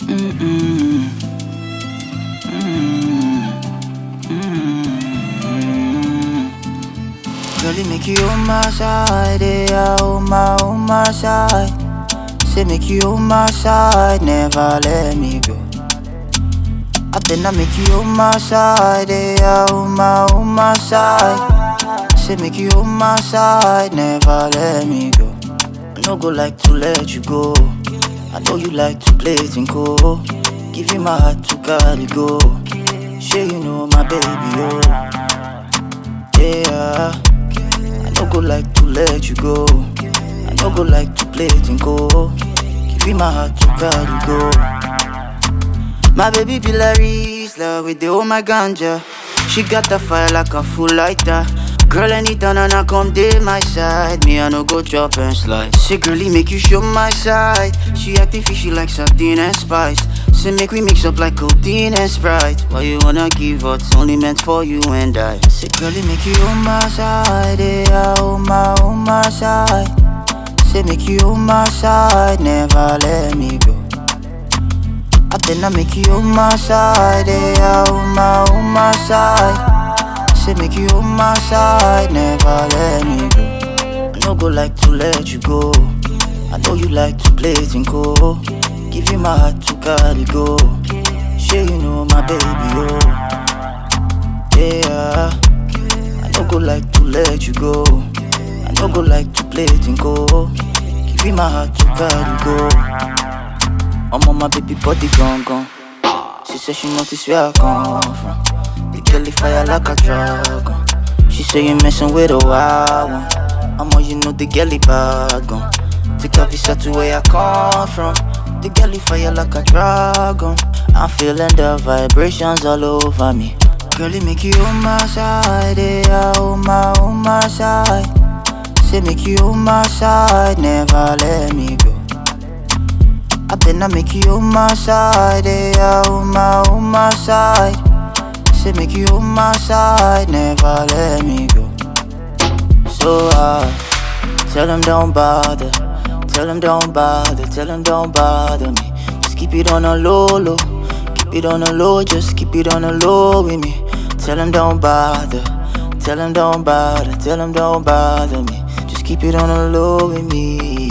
Mmmnn. Girlie, make you on my side, yeah, on my side. Say make you on my side, never let me go. Abena make you on my side, yeah, on my side. Say make you on my side, never let me go. I no go like to let you go. I know you like to play tinko. Give you my heart to carry go. Shey, you know my baby, oh yeah. I no go like to let you go. I no go like to play tinko. Give you my heart to carry go. My baby be like rizzla with the my ganja. She got the fire like a full lyta. Girl, I need tanana, come dey my side. Me, I no go drop and slide. Say, girlie, make you show my side. She acting fishy like sardine and spice. Say, make we mix up like codeine and Sprite. Why you wanna give what's only meant for you and I? Say, girlie, make you on my side, yeah, on my side. Say, make you on my side, never let me go. Abena make you on my side, yeah, on my side. Say make you on my side, never let me go. I no go like to let you go. I know you like to play tinko. Give you my heart to carry go. Shey, you know my baby, oh yeah. I no go like to let you go. I no go like to play tinko. Give you my heart to carry go. I'm on my baby body gone. She said she noticed where I come from. The Girlie fire like a dragon. She say you messing with a wild one. I'm all you know the Girlie bad gone. Take a visa to where I come from. The Girlie fire like a dragon. I'm feeling the vibrations all over me. Girlie, make you on my side, yeah, on my side. Say make you on my side, never let me go. Abena make you on my side, yeah, on my side. Say make you on my side, never let me go. So tell them don't bother. Tell them don't bother. Tell them don't bother me. Just keep it on a low. Keep it on a low, just keep it on a low with me. Tell them don't bother. Tell them don't bother. Tell them don't bother me. Just keep it on a low with me.